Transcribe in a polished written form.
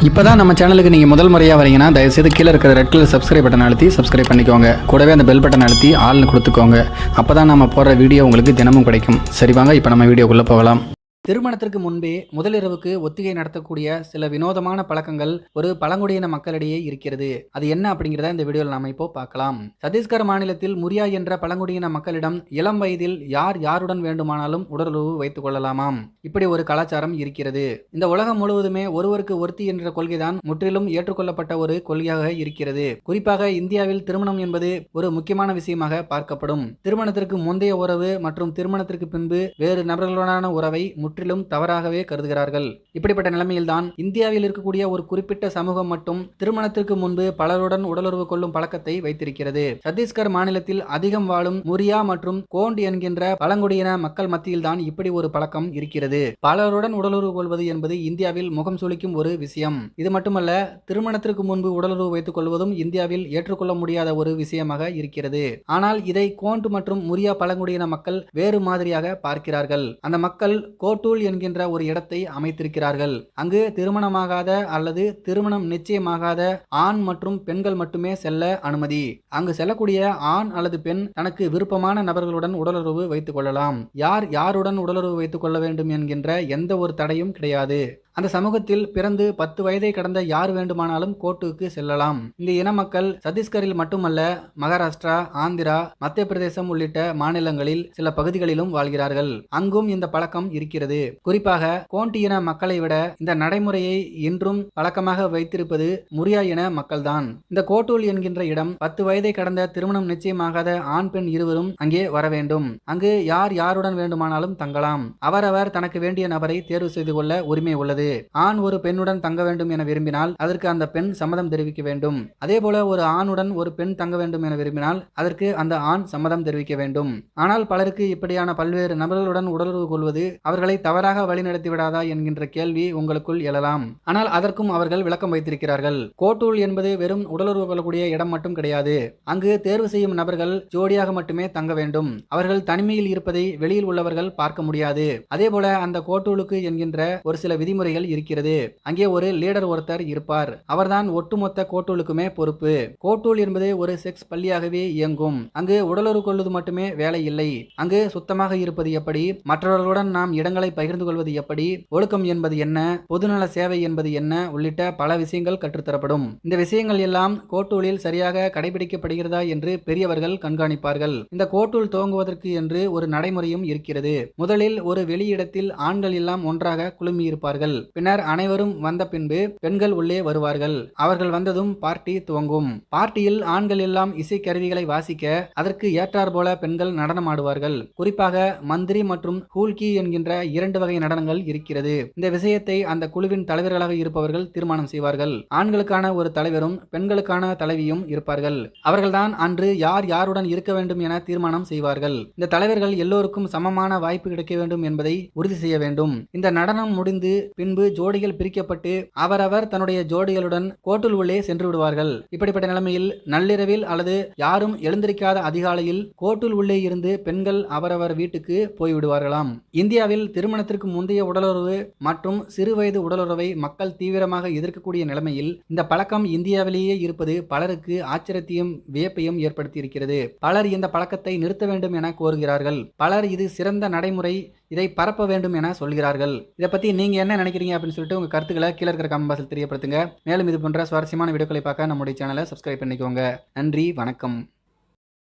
இப்போதான் நம்ம சேனலுக்கு நீங்கள் முதல் முறையாக வரீங்கன்னா தயவுசெய்து கீழே இருக்கிற ரெட் கலர் சப்ஸ்கிரைப் பட்டன் அழுத்தி சப்ஸ்கிரைப் பண்ணிக்கோங்க. கூடவே அந்த பெல் பட்டன் அழுத்தி ஆள்னு கொடுத்துக்கோங்க. அப்போ தான் நம்ம போடுற வீடியோ உங்களுக்கு தினமும் கிடைக்கும். சரி வாங்க இப்போ நம்ம வீடியோக்குள்ளே போகலாம். திருமணத்திற்கு முன்பே முதலிரவுக்கு ஒத்திகை நடத்தக்கூடிய சில வினோதமான பழக்கங்கள் ஒரு பழங்குடியின மக்களிடையே இருக்கிறது. அது என்ன அப்படிங்கிறத இந்த வீடியோவில் நாம இப்போ பார்க்கலாம். சத்தீஸ்கர் மாநிலத்தில் முரியா என்ற பழங்குடியின மக்களிடம் இளம் வயதில் யார் யாருடன் வேண்டுமானாலும் உடலுறவு வைத்துக் கொள்ளலாமாம். இப்படி ஒரு கலாச்சாரம் இருக்கிறது. இந்த உலகம் முழுவதுமே ஒருவருக்கு ஒருத்தி என்ற கொள்கைதான் முற்றிலும் ஏற்றுக்கொள்ளப்பட்ட ஒரு கொள்கையாக இருக்கிறது. குறிப்பாக இந்தியாவில் திருமணம் என்பது ஒரு முக்கியமான விஷயமாக பார்க்கப்படும். திருமணத்திற்கு முந்தைய உறவு மற்றும் திருமணத்திற்கு பின்பு வேறு நபர்களுடனான உறவை முற்றிலும் தவறாகவே கருதுகிறார்கள். இப்படிப்பட்ட நிலைமையில்தான் இந்தியாவில் இருக்கக்கூடிய ஒரு குறிப்பிட்ட சமூகம் மட்டும் திருமணத்திற்கு முன்பு பலருடன் உடலுறவு கொள்ளும் பழக்கத்தை வைத்திருக்கிறது. சத்தீஸ்கர் மாநிலத்தில் அதிகம் வாழும் முரியா மற்றும் கோண்ட் என்கின்ற பழங்குடியின மக்கள் மத்தியில் தான் இப்படி ஒரு பழக்கம் இருக்கிறது. பலருடன் உடலுறவு கொள்வது என்பது இந்தியாவில் முகம் சுளிக்கும் ஒரு விஷயம். இது மட்டுமல்ல, திருமணத்திற்கு முன்பு உடலுறவு வைத்துக் கொள்வதும் இந்தியாவில் ஏற்றுக்கொள்ள முடியாத ஒரு விஷயமாக இருக்கிறது. ஆனால் இதை கோண்ட் மற்றும் முரியா பழங்குடியின மக்கள் வேறு மாதிரியாக பார்க்கிறார்கள். அந்த மக்கள் கோட்டூல் என்கின்ற ஒரு இடத்தை அமைத்திருக்கிறார்கள். அங்கு திருமணமாகாத அல்லது திருமணம் நிச்சயமாகாத ஆண் மற்றும் பெண்கள் மட்டுமே செல்ல அனுமதி. அங்கு செல்லக்கூடிய ஆண் அல்லது பெண் தனக்கு விருப்பமான நபர்களுடன் உடலுறவு வைத்துக் கொள்ளலாம். யார் யாருடன் உடலுறவு வைத்துக் கொள்ள வேண்டும் என்கின்ற எந்த ஒரு தடையும் கிடையாது. அந்த சமூகத்தில் பிறந்து 10 வயதை கடந்த யார் வேண்டுமானாலும் கோர்ட்டுக்கு செல்லலாம். இந்த இன மக்கள் சத்தீஸ்கரில் மட்டுமல்ல, மகாராஷ்டிரா, ஆந்திரா, மத்திய பிரதேசம் உள்ளிட்ட மாநிலங்களில் சில பகுதிகளிலும் வாழ்கிறார்கள். அங்கும் இந்த பழக்கம் இருக்கிறது. குறிப்பாக கோண்ட் இன மக்களை விட இந்த நடைமுறையை இன்றும் பழக்கமாக வைத்திருப்பது முரியா இன மக்கள்தான். இந்த கோட்டூல் என்கின்ற இடம் 10 வயதை கடந்த திருமணம் நிச்சயமாகாத ஆண் பெண் இருவரும் அங்கே வர வேண்டும். அங்கு யார் யாருடன் வேண்டுமானாலும் தங்கலாம். அவரவர் தனக்கு வேண்டிய நபரை தேர்வு செய்து கொள்ள உரிமை உள்ளது. ஆண் ஒரு பெண்ணுடன் தங்க வேண்டும் என விரும்பினால் அதற்கு அந்த பெண் சம்மதம் தெரிவிக்க வேண்டும். அதே போல ஒரு ஆணுடன் ஒரு பெண் தங்க வேண்டும் என விரும்பினால் அதற்கு அந்த ஆண் சம்மதம் தெரிவிக்க வேண்டும். ஆனால் பலருக்கு இப்படியான பல்வேறு நபர்களுடன் உடலுறவு கொள்வது அவர்களை தவறாக வழிநடத்தி விடாதா என்கின்ற கேள்வி உங்களுக்குள் எழலாம். ஆனால் அதற்கும் அவர்கள் விளக்கம் வைத்திருக்கிறார்கள். கோட்டூல் என்பது வெறும் உடலுறவு கொள்ளக்கூடிய இடம் மட்டும் கிடையாது. அங்கு தேர்வு செய்யும் நபர்கள் ஜோடியாக மட்டுமே தங்க வேண்டும். அவர்கள் தனிமையில் இருப்பதை வெளியில் உள்ளவர்கள் பார்க்க முடியாது. அதே போல அந்த கோட்டூலுக்கு என்கின்ற ஒரு சில விதிமுறைகள் இருக்கிறது. அங்கே ஒரு லீடர் ஒருத்தர் இருப்பார். அவர்தான் ஒட்டுமொத்த கோட்டூலுக்குமே பொறுப்பு. கோட்டூல் என்பது ஒரு செக்ஸ் பள்ளியாகவே இயங்கும். அங்கு உடலுறவு கொள்வது மட்டுமே வேலை இல்லை. அங்கு சுத்தமாக இருப்பது எப்படி, மற்றவர்களுடன் நாம் இடங்களை பகிர்ந்து கொள்வது எப்படி, ஒழுக்கம் என்பது என்ன, பொதுநல சேவை என்பது என்ன உள்ளிட்ட பல விஷயங்கள் கற்றுத்தரப்படும். இந்த விஷயங்கள் எல்லாம் கோட்டூலில் சரியாக கடைபிடிக்கப்படுகிறதா என்று பெரியவர்கள் கண்காணிப்பார்கள். இந்த கோட்டூல் துவங்குவதற்கு என்று ஒரு நடைமுறையும் இருக்கிறது. முதலில் ஒரு வெளியிடத்தில் ஆண்கள் எல்லாம் ஒன்றாக குழுமி இருப்பார்கள். பின்னர் அனைவரும் வந்த பின்பு பெண்கள் உள்ளே வருவார்கள். அவர்கள் வந்ததும் பார்ட்டி துவங்கும். பார்ட்டியில் ஆண்கள் எல்லாம் இசை கருவிகளை வாசிக்க அதற்கு ஏற்றார் போல பெண்கள் நடனம் ஆடுவார்கள். குறிப்பாக மந்திரி மற்றும் ஹூல்கி என்கின்ற 2 வகை நடனங்கள் இருக்கிறது. இந்த விஷயத்தை அந்த குழுவின் தலைவர்களாக இருப்பவர்கள் தீர்மானம் செய்வார்கள். ஆண்களுக்கான ஒரு தலைவரும் பெண்களுக்கான தலைவியும் இருப்பார்கள். அவர்கள்தான் அன்று யார் யாருடன் இருக்க வேண்டும் என தீர்மானம் செய்வார்கள். இந்த தலைவர்கள் எல்லோருக்கும் சமமான வாய்ப்பு கிடைக்க வேண்டும் என்பதை உறுதி செய்ய வேண்டும். இந்த நடனம் முடிந்து பின்பு ஜோடிகள் பிரிக்கப்பட்டு அவரவர் தன்னுடைய ஜோடிகளுடன் கோட்டூல் உள்ளே சென்று விடுவார்கள். இப்படிப்பட்ட நிலைமையில் நள்ளிரவில் அல்லது யாரும் எழுந்திருக்காத அதிகாலையில் கோட்டூல் உள்ளே இருந்து பெண்கள் அவரவர் வீட்டுக்கு போய்விடுவார்களாம். இந்தியாவில் திருமணத்திற்கு முந்தைய உடலுறவு மற்றும் சிறுவயது உடலுறவை மக்கள் தீவிரமாக எதிர்க்கக்கூடிய நிலைமையில் இந்த பழக்கம் இந்தியாவிலேயே இருப்பது பலருக்கு ஆச்சரியத்தையும் வியப்பையும் ஏற்படுத்தி இருக்கிறது. பலர் இந்த பழக்கத்தை நிறுத்த வேண்டும் என கோருகிறார்கள். பலர் இது சிறந்த நடைமுறை, இதை பரப்ப வேண்டும் என சொல்கிறார்கள். இதை பத்தி நீங்க என்ன நினைக்கிறீங்க அப்படின்னு சொல்லிட்டு உங்க கருத்துக்களை கீழே இருக்கிற கமெண்ட் பாக்ஸில் தெரியப்படுத்துங்க. மேலும் இது போன்ற சுவாரஸ்யமான வீடியோக்களை பார்க்க நம்முடைய சேனலை சப்ஸ்கிரைப் பண்ணிக்கோங்க. நன்றி, வணக்கம்.